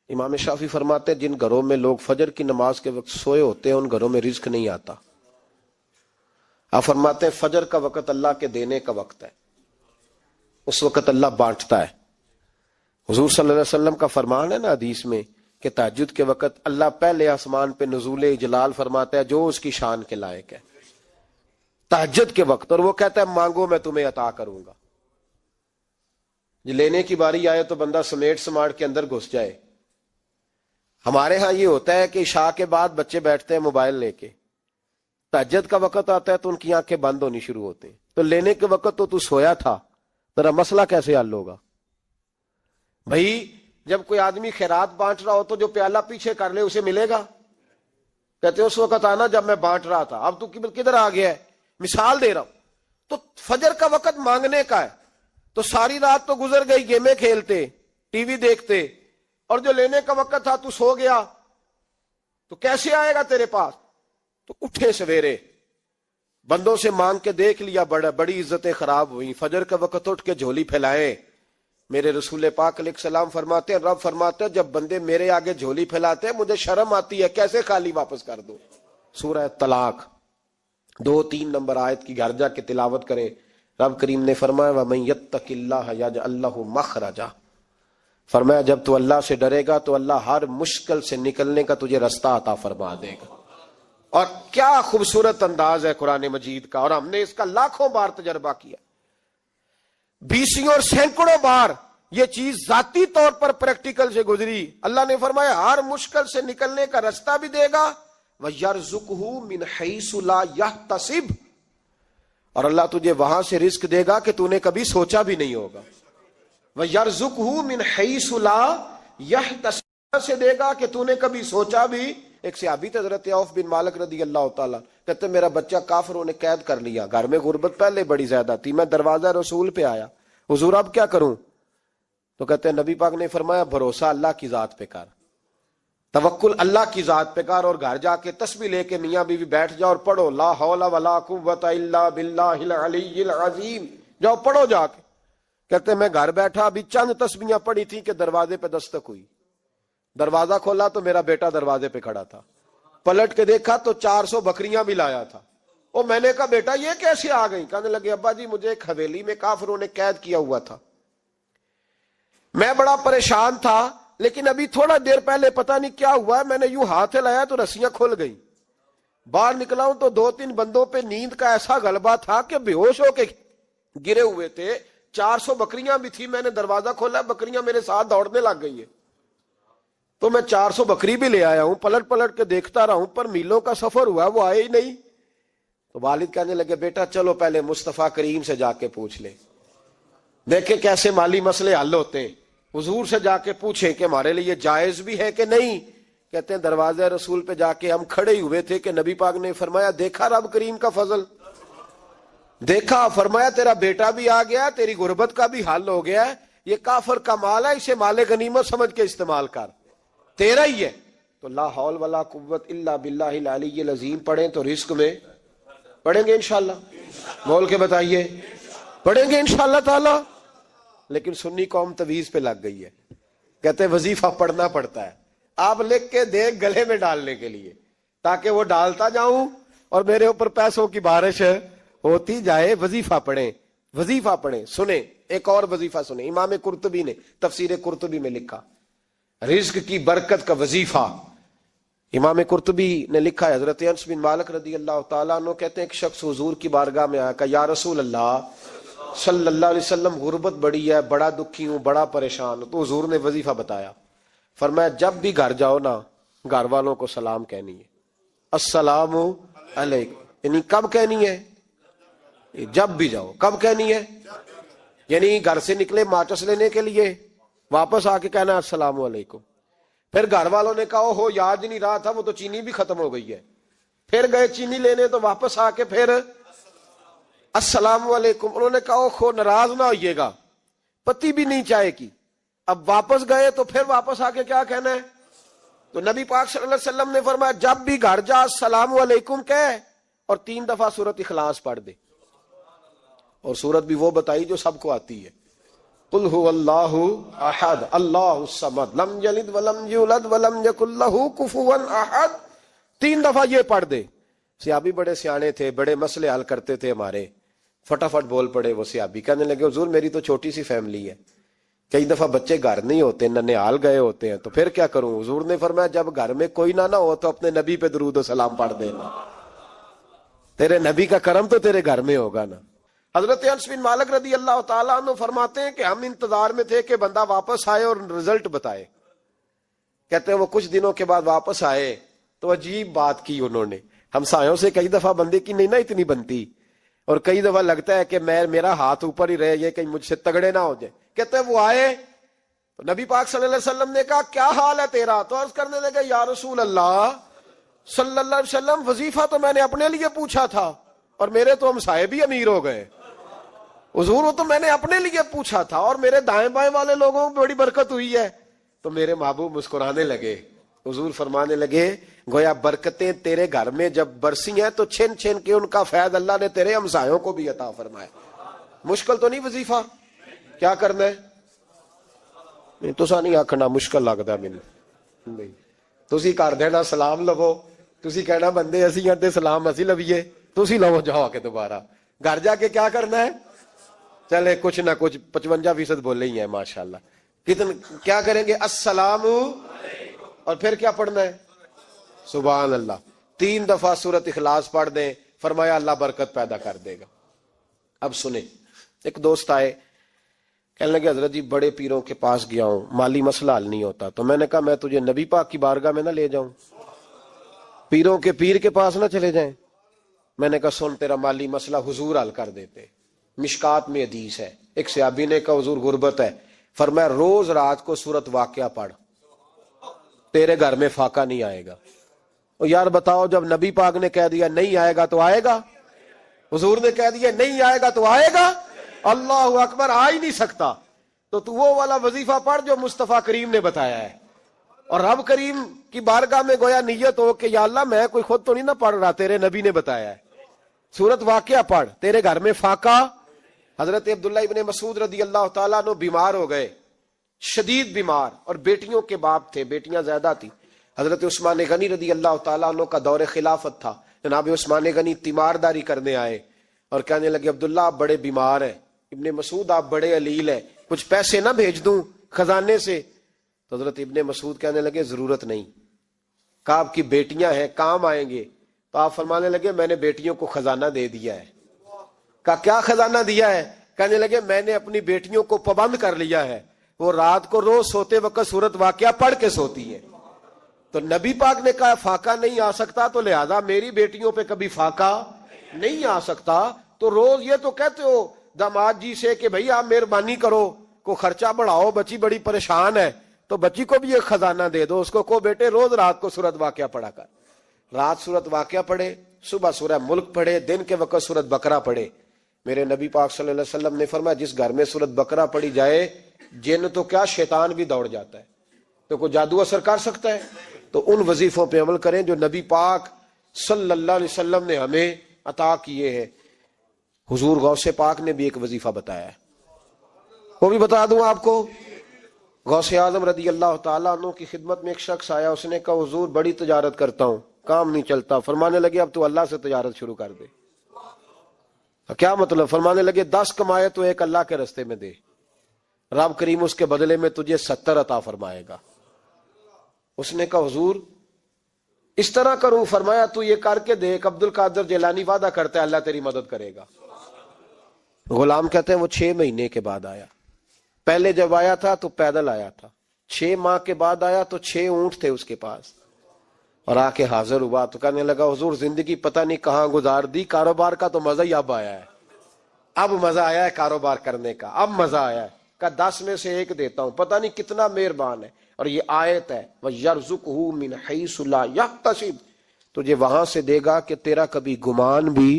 امام شافعی فرماتے ہیں جن گھروں میں لوگ فجر کی نماز کے وقت سوئے ہوتے ہیں ان گھروں میں رزق نہیں آتا. آپ فرماتے ہیں فجر کا وقت اللہ کے دینے کا وقت ہے، اس وقت اللہ بانٹتا ہے. حضور صلی اللہ علیہ وسلم کا فرمان ہے نا حدیث میں کہ تہجد کے وقت اللہ پہلے آسمان پہ نزول جلال فرماتا ہے جو اس کی شان کے لائق ہے تہجد کے وقت، اور وہ کہتا ہے مانگو میں تمہیں عطا کروں گا. لینے کی باری آئے تو بندہ سمیٹ سماٹ کے اندر گھس جائے. ہمارے ہاں یہ ہوتا ہے کہ عشاء کے بعد بچے بیٹھتے ہیں موبائل لے کے، تہجد کا وقت آتا ہے تو ان کی آنکھیں بند ہونی شروع ہوتے ہیں. تو لینے کے وقت تو سویا تھا، تیرا مسئلہ کیسے حل ہوگا؟ بھائی جب کوئی آدمی خیرات بانٹ رہا ہو تو جو پیالہ پیچھے کر لے اسے ملے گا؟ کہتے اس وقت آنا جب میں بانٹ رہا تھا، اب تو کدھر آ گیا ہے؟ مثال دے رہا ہوں. تو فجر کا وقت مانگنے کا ہے، تو ساری رات تو گزر گئی گیمیں کھیلتے ٹی وی دیکھتے، اور جو لینے کا وقت تھا تو سو گیا، تو کیسے آئے گا تیرے پاس؟ تو اٹھے سویرے بندوں سے مانگ کے دیکھ لیا، بڑی عزتیں خراب ہوئی. فجر کا وقت اٹھ کے جھولی پھیلائے. میرے رسول پاک علیہ السلام فرماتے ہیں رب فرماتے ہیں جب بندے میرے آگے جھولی پھیلاتے ہیں مجھے شرم آتی ہے، کیسے خالی واپس کر دو. سورہ طلاق 2-3 نمبر آیت کی گھر جا کے تلاوت کریں. رب کریم نے فرمایا وَمَن يَتَّقِ اللَّهَ يَجْعَل لَّهُ مَخْرَجًا، فرمایا جب تو اللہ سے ڈرے گا تو اللہ ہر مشکل سے نکلنے کا تجھے رستہ عطا فرما دے گا. اور کیا خوبصورت انداز ہے قرآن مجید کا، اور ہم نے اس کا لاکھوں بار تجربہ کیا، بیسوں اور سینکڑوں بار یہ چیز ذاتی طور پر پریکٹیکل سے گزری. اللہ نے فرمایا ہر مشکل سے نکلنے کا رستہ بھی دے گا، وَيَرْزُقْهُ مِنْ حَيْثُ لَا يَحْتَسِبُ، اور اللہ تجھے وہاں سے رزق دے گا کہ تو نے کبھی سوچا بھی نہیں ہوگا. وَيَرْزُقْهُ مِنْ حَيْثُ لَا يَحْتَسِبُ، سے دے گا کہ تو نے کبھی سوچا بھی. ایک صحابی تھے حضرت عوف بن مالک رضی اللہ تعالیٰ، کہتے میرا بچہ کافروں نے قید کر لیا، گھر میں غربت پہلے بڑی زیادہ تھی، میں دروازہ رسول پہ آیا، حضور اب کیا کروں؟ تو کہتے ہیں نبی پاک نے فرمایا بھروسہ اللہ کی ذات پہ کر، توکل اللہ کی ذات پہ کر، اور گھر جا کے تسبیح لے کے میاں بیوی بیٹھ جاؤ اور پڑھو لا حول ولا قوت الا باللہ العلی العظیم، جاؤ پڑھو جا کے. کہتے میں گھر بیٹھا ابھی چند تسبیحاں پڑھی تھی کہ دروازے پہ دستک ہوئی، دروازہ کھولا تو میرا بیٹا دروازے پہ کھڑا تھا، پلٹ کے دیکھا تو 400 بکریاں بھی لایا تھا. اور میں نے کہا بیٹا یہ کیسے آ گئی؟ کہنے لگے ابا جی مجھے ایک حویلی میں کافروں نے قید کیا ہوا تھا، میں بڑا پریشان تھا، لیکن ابھی تھوڑا دیر پہلے پتہ نہیں کیا ہوا ہے، میں نے یوں ہاتھ لایا تو رسیاں کھل گئی، باہر نکلا ہوں تو 2-3 بندوں پہ نیند کا ایسا غلبہ تھا کہ بے ہوش ہو کے گرے ہوئے تھے. 400 بکریاں بھی تھی، میں نے دروازہ کھولا بکریاں میرے ساتھ دوڑنے لگ گئی ہے، تو میں 400 بکری بھی لے آیا ہوں، پلٹ پلٹ کے دیکھتا رہا ہوں پر میلوں کا سفر ہوا وہ آئے ہی نہیں. تو والد کہنے لگے بیٹا چلو پہلے مصطفیٰ کریم سے جا کے پوچھ لے، دیکھیں کیسے مالی مسئلے حل ہوتے ہیں. حضور سے جا کے پوچھیں کہ ہمارے لیے جائز بھی ہے کہ نہیں. کہتے ہیں دروازہ رسول پہ جا کے ہم کھڑے ہی ہوئے تھے کہ نبی پاک نے فرمایا دیکھا رب کریم کا فضل، دیکھا، فرمایا تیرا بیٹا بھی آ گیا، تیری غربت کا بھی حل ہو گیا ہے، یہ کافر کا مال ہے اسے مال غنیمت سمجھ کے استعمال کر، تیرا ہی ہے. تو لا حول ولا قوت الا باللہ العلی العظیم پڑھیں تو رزق میں پڑھیں گے انشاءاللہ، بول کے بتائیے پڑھیں گے انشاءاللہ تعالی. لیکن سنی قوم تویز پہ لگ گئی ہے، کہتے وظیفہ پڑھنا پڑتا ہے، آپ لکھ کے دیں گلے میں ڈالنے کے لیے تاکہ وہ ڈالتا جاؤں اور میرے اوپر پیسوں کی بارش ہوتی جائے. وظیفہ پڑھیں، وظیفہ پڑھیں. سنیں ایک اور وظیفہ سنیں، امام قرطبی نے تفسیر قرطبی میں لکھا رزق کی برکت کا وظیفہ. امام قرطبی نے لکھا ہے حضرت انس بن مالک رضی اللہ تعالیٰ عنہ کہتے ہیں ایک شخص حضور کی بارگاہ میں آیا، کہا یا رسول اللہ صلی اللہ علیہ وسلم غربت بڑی ہے، بڑا دکھی ہوں، بڑا پریشان ہوں. تو حضور نے وظیفہ بتایا، فرمایا جب بھی گھر جاؤ نا گھر والوں کو سلام کہنی ہے، السلام علیکم. یعنی کب کہنی ہے؟ جب بھی جاؤ. کب کہنی ہے؟ یعنی گھر سے نکلے ماچس لینے کے لیے، واپس آ کے کہنا السلام علیکم. پھر گھر والوں نے کہا ہو یاد نہیں رہا تھا وہ تو چینی بھی ختم ہو گئی ہے، پھر گئے چینی لینے تو واپس آ کے پھر السلام علیکم. انہوں نے کہا خو ناراض نہ ہوئیے گا، پتی بھی نہیں چائے کی. اب واپس گئے تو پھر واپس آ کے کیا کہنا ہے؟ تو نبی پاک صلی اللہ علیہ وسلم نے فرمایا جب بھی گھر جا السلام علیکم کہے اور 3 دفعہ سورت اخلاص پڑھ دے. اور سورت بھی وہ بتائی جو سب کو آتی ہے، قل هو اللہ احد اللہ الصمد لم یلد ولم یولد ولم یکن لہ کفوا احد. 3 دفعہ یہ پڑھ دے. صحابی بڑے سیانے تھے, بڑے مسئلے حل کرتے تھے ہمارے, فٹافٹ بول پڑے وہ صحابی, کہنے لگے حضور میری تو چھوٹی سی فیملی ہے, کئی دفعہ بچے گھر نہیں ہوتے, ننھیال گئے ہوتے ہیں, تو پھر کیا کروں؟ حضور نے فرمایا جب گھر میں کوئی نہ ہو تو اپنے نبی پہ درود و سلام پڑھ دینا, تیرے نبی کا کرم تو تیرے گھر میں ہوگا نا. حضرت انس بن مالک رضی اللہ تعالیٰ عنہ فرماتے ہیں کہ ہم انتظار میں تھے کہ بندہ واپس آئے اور رزلٹ بتائے. کہتے ہیں وہ کچھ دنوں کے بعد واپس آئے تو عجیب بات کی انہوں نے. ہمسایوں سے کئی دفعہ بندے کی نہیں نا اتنی بنتی, اور کئی دفعہ لگتا ہے کہ میرا ہاتھ اوپر ہی رہے, یہ کہیں مجھ سے تگڑے نہ ہو جائے. کہتے ہیں وہ آئے تو نبی پاک صلی اللہ علیہ وسلم نے کہا کیا حال ہے تیرا؟ تو عرض کرنے لگے یا رسول اللہ صلی اللہ علیہ وسلم وظیفہ تو میں نے اپنے لیے پوچھا تھا اور میرے تو ہمسائے بھی امیر ہو گئے. حضور وہ تو میں نے اپنے لیے پوچھا تھا اور میرے دائیں بائیں والے لوگوں کو بڑی برکت ہوئی ہے. تو میرے محبوب مسکرانے لگے. حضور فرمانے لگے گویا برکتیں تیرے گھر میں جب برسی ہیں تو چھن چھن کے ان کا فیض اللہ نے تیرے ہمسایوں کو بھی عطا فرمایا. مشکل تو نہیں وظیفہ؟ کیا کرنا ہے؟ نہیں تو نہیں آکھنا مشکل لگتا مینوں نہیں. تسی کر دینا سلام لو, تسی کہنا بندے اسی ہیں تے سلام اسی لویے, تسی لو جاؤ کے دوبارہ. گھر جا کے کیا کرنا ہے؟ چلے کچھ نہ کچھ 55% بولے ہی ہیں ماشاءاللہ. کیا کریں گے؟ السلام, اور پھر کیا پڑھنا ہے؟ سبحان اللہ. 3 دفعہ سورت اخلاص پڑھ دیں, فرمایا اللہ برکت پیدا کر دے گا. اب سنیں, ایک دوست آئے, کہنے لگے حضرت جی بڑے پیروں کے پاس گیا ہوں, مالی مسئلہ حل نہیں ہوتا. تو میں نے کہا میں تجھے نبی پاک کی بارگاہ میں نہ لے جاؤں, پیروں کے پیر کے پاس نہ چلے جائیں. میں نے کہا سن تیرا مالی مسئلہ حضور حل کر دیتے. مشکات میں حدیث ہے, ایک صحابی نے کہا حضور غربت ہے, فرمایا روز رات کو سورت واقعہ پڑھ, تیرے گھر میں فاقہ نہیں آئے گا. اور یار بتاؤ جب نبی پاک نے کہہ دیا نہیں آئے گا تو آئے گا, حضور نے کہہ دیا نہیں آئے گا تو آئے گا, اللہ اکبر, آ ہی نہیں سکتا. تو وہ والا وظیفہ پڑھ جو مصطفیٰ کریم نے بتایا ہے, اور رب کریم کی بارگاہ میں گویا نیت ہو کہ یا اللہ میں کوئی خود تو نہیں نہ پڑھ رہا, تیرے نبی نے بتایا ہے. سورت واقعہ پڑھ, تیرے گھر میں فاقہ. حضرت عبداللہ ابن مسعود رضی اللہ تعالیٰ عنہ بیمار ہو گئے, شدید بیمار, اور بیٹیوں کے باپ تھے, بیٹیاں زیادہ تھی. حضرت عثمان غنی رضی اللہ تعالیٰ عنہ کا دور خلافت تھا. جناب عثمان غنی تیمارداری کرنے آئے اور کہنے لگے عبداللہ آپ بڑے بیمار ہیں, ابن مسعود آپ بڑے علیل ہیں, کچھ پیسے نہ بھیج دوں خزانے سے؟ تو حضرت ابن مسعود کہنے لگے ضرورت نہیں. کہا آپ کی بیٹیاں ہیں کام آئیں گے. تو آپ فرمانے لگے میں نے بیٹیوں کو خزانہ دے دیا ہے. کہا کیا خزانہ دیا ہے؟ کہنے لگے میں نے اپنی بیٹیوں کو پابند کر لیا ہے, وہ رات کو روز سوتے وقت سورت واقعہ پڑھ کے سوتی ہے. تو نبی پاک نے کہا فاقہ نہیں آ سکتا, تو لہذا میری بیٹیوں پہ کبھی فاقہ نہیں آ سکتا. تو روز یہ تو کہتے ہو داماد جی سے کہ بھئی آپ مہربانی کرو, کو خرچہ بڑھاؤ, بچی بڑی پریشان ہے, تو بچی کو بھی ایک خزانہ دے دو, اس کو بیٹے روز رات کو سورت واقعہ پڑھا کر. رات سورت واقعہ پڑھے, صبح سورہ ملک پڑھے, دن کے وقت سورت بقرہ پڑھے. میرے نبی پاک صلی اللہ علیہ وسلم نے فرمایا جس گھر میں سورت بقرہ پڑھی جائے جن تو کیا شیطان بھی دوڑ جاتا ہے. تو کوئی جادو اثر کر سکتا ہے؟ تو ان وظیفوں پہ عمل کریں جو نبی پاک صلی اللہ علیہ وسلم نے ہمیں عطا کیے ہیں. حضور غوث پاک نے بھی ایک وظیفہ بتایا ہے, وہ بھی بتا دوں آپ کو. غوث اعظم رضی اللہ تعالیٰ عنہ کی خدمت میں ایک شخص آیا, اس نے کہا حضور بڑی تجارت کرتا ہوں, کام نہیں چلتا. فرمانے لگے اب تو اللہ سے تجارت شروع کر دے. کیا مطلب؟ فرمانے لگے 10 کمائے تو ایک اللہ کے رستے میں دے, رب کریم اس کے بدلے میں تجھے 70 عطا فرمائے گا. اس نے کہا حضور اس طرح کروں؟ فرمایا تو یہ کر کے دیکھ, عبد القادر جیلانی وعدہ کرتا ہے اللہ تیری مدد کرے گا. غلام کہتے ہیں وہ 6 مہینے کے بعد آیا. پہلے جب آیا تھا تو پیدل آیا تھا, 6 ماہ کے بعد آیا تو 6 اونٹ تھے اس کے پاس, اور آ کے حاضر ہوا. تو کہنے لگا حضور زندگی پتہ نہیں کہاں گزار دی, کاروبار کا تو مزہ ہی اب آیا ہے, اب مزہ آیا ہے کاروبار کرنے کا, اب مزہ آیا ہے. کہ 10 میں سے 1 دیتا ہوں, پتہ نہیں کتنا مہربان ہے. اور یہ آیت ہے وَيَرْزُقْهُ مِنْ حَيْثُ لَا يَحْتَسِبُ, تجھے وہاں سے دے گا کہ تیرا کبھی گمان بھی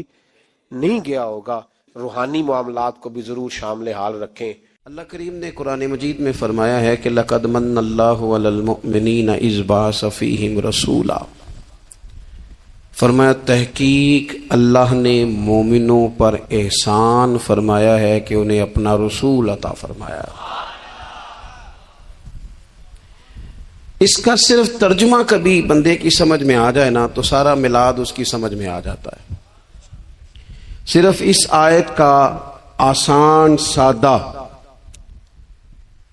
نہیں گیا ہوگا. روحانی معاملات کو بھی ضرور شامل حال رکھیں. اللہ کریم نے قرآن مجید میں فرمایا ہے کہ لَقَدْ مَنَّ اللَّهُ عَلَى الْمُؤْمِنِينَ إِذْ بَعَثَ فِيهِمْ رَسُولًا. فرمایا تحقیق اللہ نے مومنوں پر احسان فرمایا ہے کہ انہیں اپنا رسول عطا فرمایا. اس کا صرف ترجمہ کبھی بندے کی سمجھ میں آ جائے نا تو سارا میلاد اس کی سمجھ میں آ جاتا ہے. صرف اس آیت کا آسان سادہ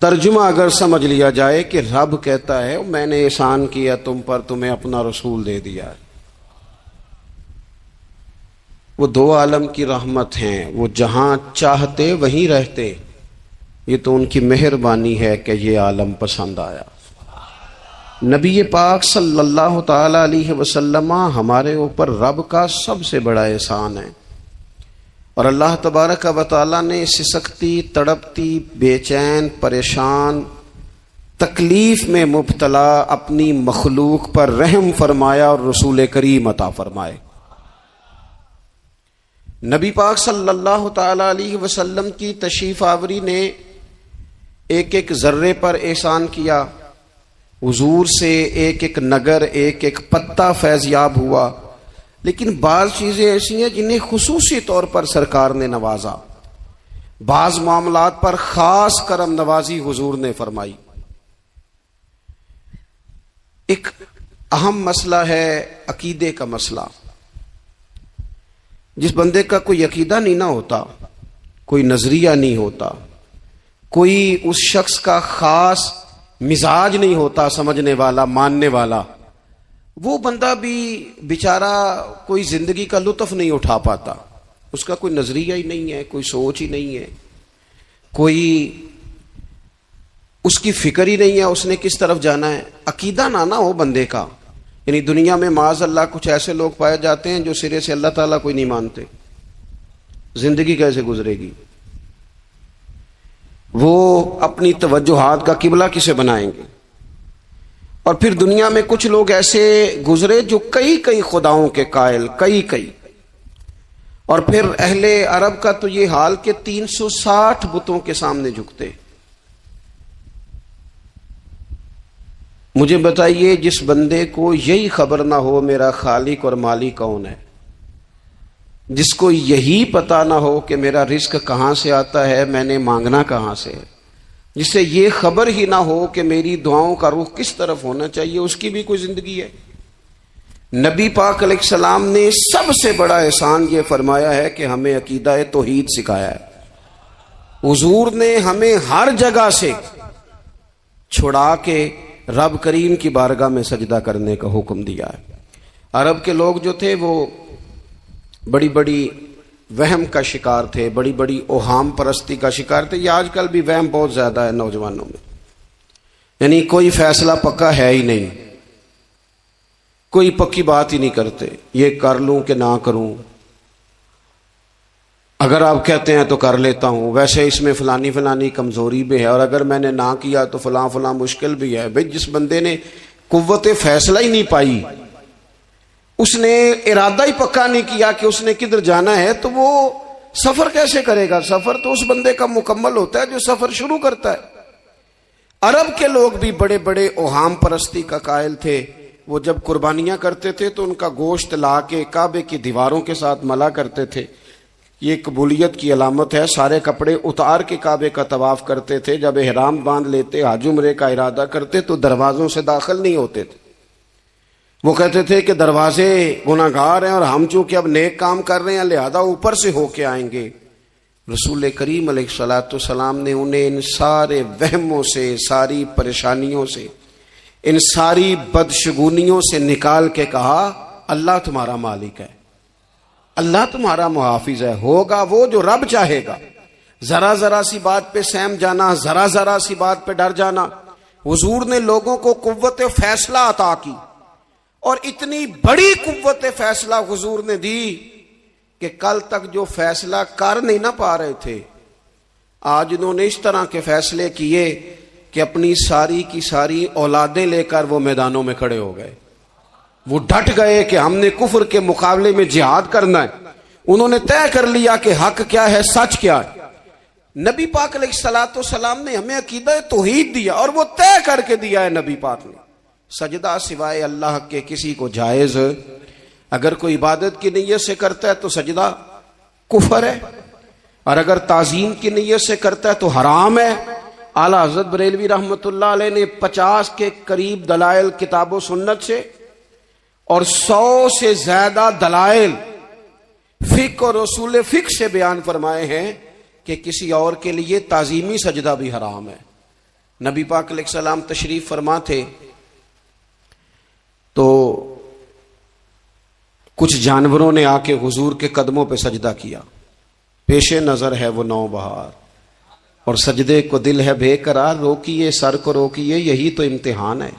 ترجمہ اگر سمجھ لیا جائے کہ رب کہتا ہے میں نے احسان کیا تم پر، تمہیں اپنا رسول دے دیا ہے. وہ دو عالم کی رحمت ہیں، وہ جہاں چاہتے وہیں رہتے. یہ تو ان کی مہربانی ہے کہ یہ عالم پسند آیا. نبی پاک صلی اللہ تعالی علیہ وسلم ہمارے اوپر رب کا سب سے بڑا احسان ہے. اور اللہ تبارک و تعالی نے سسکتی، تڑپتی، بے چین، پریشان، تکلیف میں مبتلا اپنی مخلوق پر رحم فرمایا اور رسول کریم عطا فرمائے. نبی پاک صلی اللہ تعالی علیہ وسلم کی تشریف آوری نے ایک ایک ذرے پر احسان کیا. حضور سے ایک ایک نگر، ایک ایک پتا فیضیاب ہوا. لیکن بعض چیزیں ایسی ہیں جنہیں خصوصی طور پر سرکار نے نوازا. بعض معاملات پر خاص کرم نوازی حضور نے فرمائی. ایک اہم مسئلہ ہے عقیدے کا مسئلہ. جس بندے کا کوئی عقیدہ نہیں نہ ہوتا، کوئی نظریہ نہیں ہوتا، کوئی اس شخص کا خاص مزاج نہیں ہوتا سمجھنے والا، ماننے والا، وہ بندہ بھی بیچارہ کوئی زندگی کا لطف نہیں اٹھا پاتا. اس کا کوئی نظریہ ہی نہیں ہے، کوئی سوچ ہی نہیں ہے، کوئی اس کی فکر ہی نہیں ہے اس نے کس طرف جانا ہے. عقیدہ نہ ہو بندے کا. یعنی دنیا میں معاذ اللہ کچھ ایسے لوگ پائے جاتے ہیں جو سرے سے اللہ تعالیٰ کوئی نہیں مانتے. زندگی کیسے گزرے گی؟ وہ اپنی توجہات کا قبلہ کسے بنائیں گے؟ اور پھر دنیا میں کچھ لوگ ایسے گزرے جو کئی خداؤں کے قائل، کئی. اور پھر اہل عرب کا تو یہ حال کہ 360 بتوں کے سامنے جھکتے. مجھے بتائیے جس بندے کو یہی خبر نہ ہو میرا خالق اور مالک کون ہے، جس کو یہی پتہ نہ ہو کہ میرا رزق کہاں سے آتا ہے، میں نے مانگنا کہاں سے ہے، جسے یہ خبر ہی نہ ہو کہ میری دعاؤں کا رخ کس طرف ہونا چاہیے، اس کی بھی کوئی زندگی ہے؟ نبی پاک علیہ السلام نے سب سے بڑا احسان یہ فرمایا ہے کہ ہمیں عقیدہ توحید سکھایا ہے. حضور نے ہمیں ہر جگہ سے چھڑا کے رب کریم کی بارگاہ میں سجدہ کرنے کا حکم دیا ہے. عرب کے لوگ جو تھے وہ بڑی بڑی وہم کا شکار تھے، بڑی بڑی اوہام پرستی کا شکار تھے. یہ آج کل بھی وہم بہت زیادہ ہے نوجوانوں میں. یعنی کوئی فیصلہ پکا ہے ہی نہیں، کوئی پکی بات ہی نہیں کرتے. یہ کر لوں کہ نہ کروں، اگر آپ کہتے ہیں تو کر لیتا ہوں، ویسے اس میں فلانی کمزوری بھی ہے، اور اگر میں نے نہ کیا تو فلاں مشکل بھی ہے. بھئی جس بندے نے قوت فیصلہ ہی نہیں پائی، اس نے ارادہ ہی پکا نہیں کیا کہ اس نے کدھر جانا ہے، تو وہ سفر کیسے کرے گا؟ سفر تو اس بندے کا مکمل ہوتا ہے جو سفر شروع کرتا ہے. عرب کے لوگ بھی بڑے بڑے اوہام پرستی کا قائل تھے. وہ جب قربانیاں کرتے تھے تو ان کا گوشت لا کے کعبے کی دیواروں کے ساتھ ملا کرتے تھے. یہ قبولیت کی علامت ہے. سارے کپڑے اتار کے کعبے کا طواف کرتے تھے. جب احرام باندھ لیتے، حج عمرے کا ارادہ کرتے تو دروازوں سے داخل نہیں ہوتے تھے. وہ کہتے تھے کہ دروازے گناہگار ہیں اور ہم چونکہ اب نیک کام کر رہے ہیں لہذا اوپر سے ہو کے آئیں گے. رسول کریم علیہ الصلوۃ والسلام نے انہیں ان سارے وہموں سے، ساری پریشانیوں سے، ان ساری بدشگونیوں سے نکال کے کہا اللہ تمہارا مالک ہے، اللہ تمہارا محافظ ہے. ہوگا وہ جو رب چاہے گا. ذرا سی بات پہ سہم جانا، ذرا سی بات پہ ڈر جانا. حضور نے لوگوں کو قوت فیصلہ عطا کی، اور اتنی بڑی قوت فیصلہ حضور نے دی کہ کل تک جو فیصلہ کر نہیں نہ پا رہے تھے، آج انہوں نے اس طرح کے فیصلے کیے کہ اپنی ساری کی ساری اولادیں لے کر وہ میدانوں میں کھڑے ہو گئے. وہ ڈٹ گئے کہ ہم نے کفر کے مقابلے میں جہاد کرنا ہے. انہوں نے طے کر لیا کہ حق کیا ہے، سچ کیا ہے. نبی پاک علیہ الصلوۃ والسلام نے ہمیں عقیدہ توحید دیا، اور وہ طے کر کے دیا ہے نبی پاک نے. سجدہ سوائے اللہ کے کسی کو جائز اگر کوئی عبادت کی نیت سے کرتا ہے تو سجدہ کفر ہے، اور اگر تعظیم کی نیت سے کرتا ہے تو حرام ہے۔ اعلیٰ حضرت بریلوی رحمۃ اللہ علیہ نے 50 کے قریب دلائل کتاب و سنت سے اور 100 سے زیادہ دلائل فقہ اور اصول فقہ سے بیان فرمائے ہیں کہ کسی اور کے لیے تعظیمی سجدہ بھی حرام ہے۔ نبی پاک علیہ السلام تشریف فرما تھے تو کچھ جانوروں نے آ کے حضور کے قدموں پہ سجدہ کیا، پیش نظر ہے وہ نوبہار، اور سجدے کو دل ہے بے قرار، روکیے سر کو روکیے، یہی تو امتحان ہے۔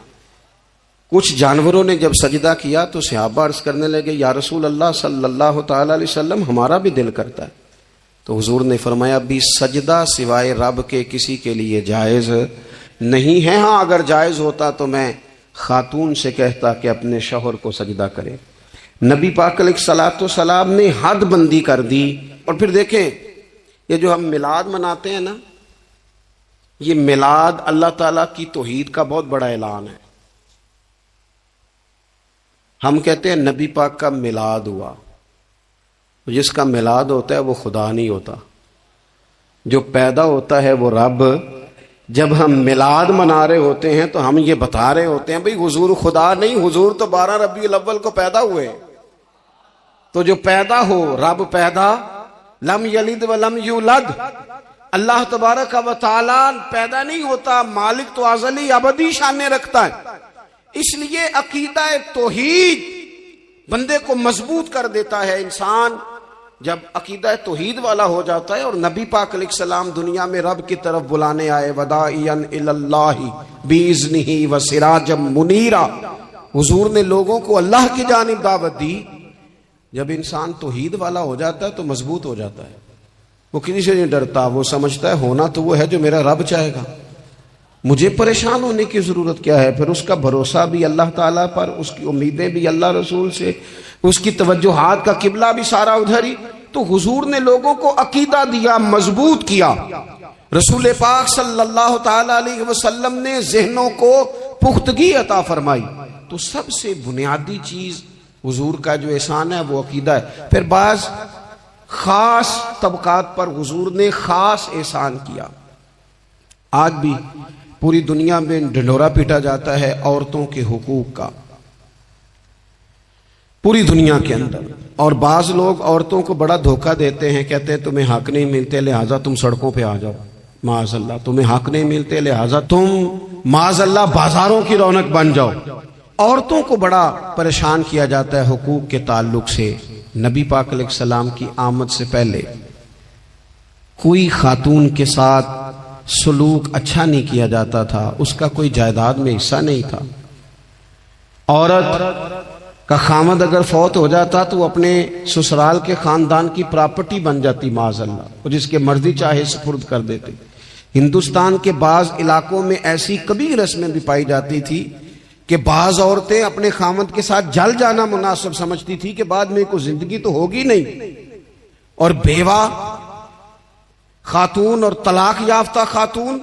کچھ جانوروں نے جب سجدہ کیا تو صحابہ عرض کرنے لگے یا رسول اللہ صلی اللہ تعالی علیہ وسلم ہمارا بھی دل کرتا ہے، تو حضور نے فرمایا بھی سجدہ سوائے رب کے کسی کے لیے جائز نہیں ہے، ہاں اگر جائز ہوتا تو میں خاتون سے کہتا کہ اپنے شوہر کو سجدہ کرے۔ نبی پاک علیہ الصلوۃ والسلام نے حد بندی کر دی۔ اور پھر دیکھیں یہ جو ہم میلاد مناتے ہیں نا، یہ میلاد اللہ تعالیٰ کی توحید کا بہت بڑا اعلان ہے۔ ہم کہتے ہیں نبی پاک کا میلاد ہوا، جس کا میلاد ہوتا ہے وہ خدا نہیں ہوتا، جو پیدا ہوتا ہے وہ رب۔ جب ہم میلاد منا رہے ہوتے ہیں تو ہم یہ بتا رہے ہوتے ہیں بھئی حضور خدا نہیں، حضور تو 12 ربیع الاول کو پیدا ہوئے، تو جو پیدا ہو رب پیدا، لم یلد ولم یولد۔ اللہ تبارک و تعالی پیدا نہیں ہوتا، مالک تو ازلی ابدی شان رکھتا ہے۔ اس لیے عقیدہ توحید بندے کو مضبوط کر دیتا ہے۔ انسان جب عقیدہ توحید والا ہو جاتا ہے، اور نبی پاک علیہ السلام دنیا میں رب کی طرف بلانے آئے، وداعیا الی اللہ باذنہ وسراجا منیرا، حضور نے لوگوں کو اللہ کی جانب دعوت دی۔ جب انسان توحید والا ہو جاتا ہے تو مضبوط ہو جاتا ہے، وہ کسی سے نہیں ڈرتا، وہ سمجھتا ہے ہونا تو وہ ہے جو میرا رب چاہے گا، مجھے پریشان ہونے کی ضرورت کیا ہے۔ پھر اس کا بھروسہ بھی اللہ تعالیٰ پر، اس کی امیدیں بھی اللہ رسول سے، اس کی توجہات کا قبلہ بھی سارا ادھر ہی۔ تو حضور نے لوگوں کو عقیدہ دیا، مضبوط کیا۔ رسول پاک صلی اللہ تعالی علیہ وسلم نے ذہنوں کو پختگی عطا فرمائی۔ تو سب سے بنیادی چیز حضور کا جو احسان ہے وہ عقیدہ ہے۔ پھر بعض خاص طبقات پر حضور نے خاص احسان کیا۔ آج بھی پوری دنیا میں ڈنڈورا پیٹا جاتا ہے عورتوں کے حقوق کا، پوری دنیا کے اندر، اور بعض لوگ عورتوں کو بڑا دھوکہ دیتے ہیں، کہتے ہیں تمہیں حق نہیں ملتے لہٰذا تم سڑکوں پہ آ جاؤ، معاذ اللہ، تمہیں حق نہیں ملتے لہٰذا تم معاذ اللہ بازاروں کی رونق بن جاؤ۔ عورتوں کو بڑا پریشان کیا جاتا ہے حقوق کے تعلق سے۔ نبی پاک علیہ السلام کی آمد سے پہلے کوئی خاتون کے ساتھ سلوک اچھا نہیں کیا جاتا تھا، اس کا کوئی جائیداد میں حصہ نہیں تھا۔ عورت کا خامد اگر فوت ہو جاتا تو وہ اپنے سسرال کے خاندان کی پراپرٹی بن جاتی، معاذ اللہ، اور جس کے مرضی چاہے سپرد کر دیتے۔ ہندوستان کے بعض علاقوں میں ایسی کبھی رسمیں بھی پائی جاتی تھی کہ بعض عورتیں اپنے خامد کے ساتھ جل جانا مناسب سمجھتی تھی کہ بعد میں کوئی زندگی تو ہوگی نہیں، اور بیوہ خاتون اور طلاق یافتہ خاتون،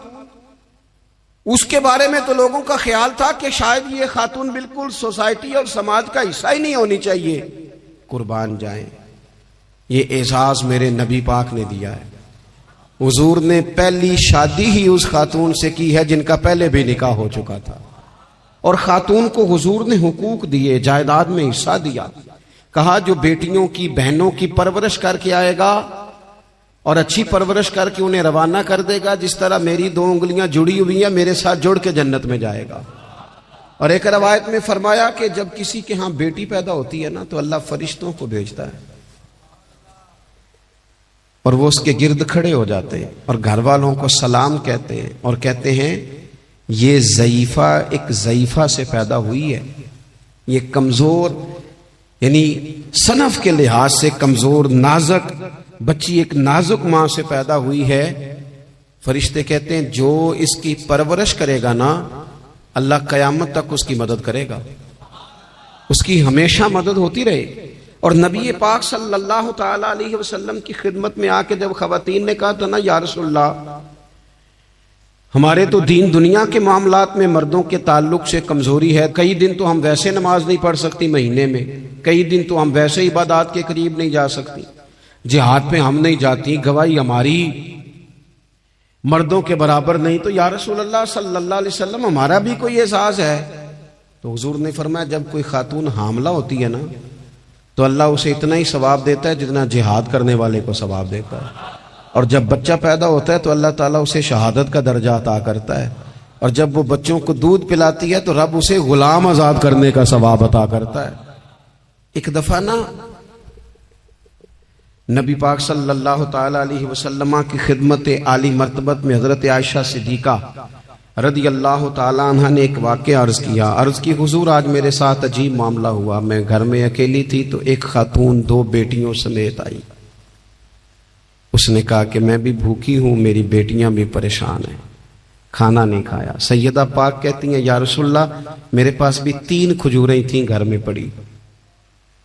اس کے بارے میں تو لوگوں کا خیال تھا کہ شاید یہ خاتون بالکل سوسائٹی اور سماج کا حصہ ہی نہیں ہونی چاہیے۔ قربان جائیں، یہ اعزاز میرے نبی پاک نے دیا ہے۔ حضور نے پہلی شادی ہی اس خاتون سے کی ہے جن کا پہلے بھی نکاح ہو چکا تھا، اور خاتون کو حضور نے حقوق دیے، جائیداد میں حصہ دیا۔ کہا جو بیٹیوں کی بہنوں کی پرورش کر کے آئے گا اور اچھی پرورش کر کے انہیں روانہ کر دے گا، جس طرح میری 2 انگلیاں جڑی ہوئی ہیں میرے ساتھ جڑ کے جنت میں جائے گا۔ اور ایک روایت میں فرمایا کہ جب کسی کے ہاں بیٹی پیدا ہوتی ہے نا تو اللہ فرشتوں کو بھیجتا ہے، اور وہ اس کے گرد کھڑے ہو جاتے ہیں اور گھر والوں کو سلام کہتے ہیں، اور کہتے ہیں یہ ضعیفہ ایک ضعیفہ سے پیدا ہوئی ہے، یہ کمزور، یعنی صنف کے لحاظ سے کمزور نازک بچی ایک نازک ماں سے پیدا ہوئی ہے۔ فرشتے کہتے ہیں جو اس کی پرورش کرے گا نا، اللہ قیامت تک اس کی مدد کرے گا، اس کی ہمیشہ مدد ہوتی رہے۔ اور نبی پاک صلی اللہ تعالی علیہ وسلم کی خدمت میں آ کے جب خواتین نے کہا تو نا یا رسول اللہ، ہمارے تو دین دنیا کے معاملات میں مردوں کے تعلق سے کمزوری ہے، کئی دن تو ہم ویسے نماز نہیں پڑھ سکتی مہینے میں، کئی دن تو ہم ویسے ہی عبادات کے قریب نہیں جا سکتی، جہاد پہ ہم نہیں جاتی، گواہی ہماری مردوں کے برابر نہیں، تو یا رسول اللہ صلی اللہ علیہ وسلم ہمارا بھی کوئی احساس ہے؟ تو حضور نے فرمایا جب کوئی خاتون حاملہ ہوتی ہے نا تو اللہ اسے اتنا ہی ثواب دیتا ہے جتنا جہاد کرنے والے کو ثواب دیتا ہے، اور جب بچہ پیدا ہوتا ہے تو اللہ تعالیٰ اسے شہادت کا درجہ عطا کرتا ہے، اور جب وہ بچوں کو دودھ پلاتی ہے تو رب اسے غلام آزاد کرنے کا ثواب عطا کرتا ہے۔ ایک دفعہ نا نبی پاک صلی اللہ تعالی علیہ وسلم کی خدمت عالی مرتبت میں حضرت عائشہ صدیقہ رضی اللہ تعالی عنہ نے ایک واقعہ عرض کی حضور آج میرے ساتھ عجیب معاملہ ہوا، میں گھر میں اکیلی تھی تو ایک خاتون 2 بیٹیوں سمیت آئی، اس نے کہا کہ میں بھی بھوکی ہوں، میری بیٹیاں بھی پریشان ہیں، کھانا نہیں کھایا۔ سیدہ پاک کہتی ہیں یا رسول اللہ میرے پاس بھی 3 کھجوریں تھیں گھر میں پڑی،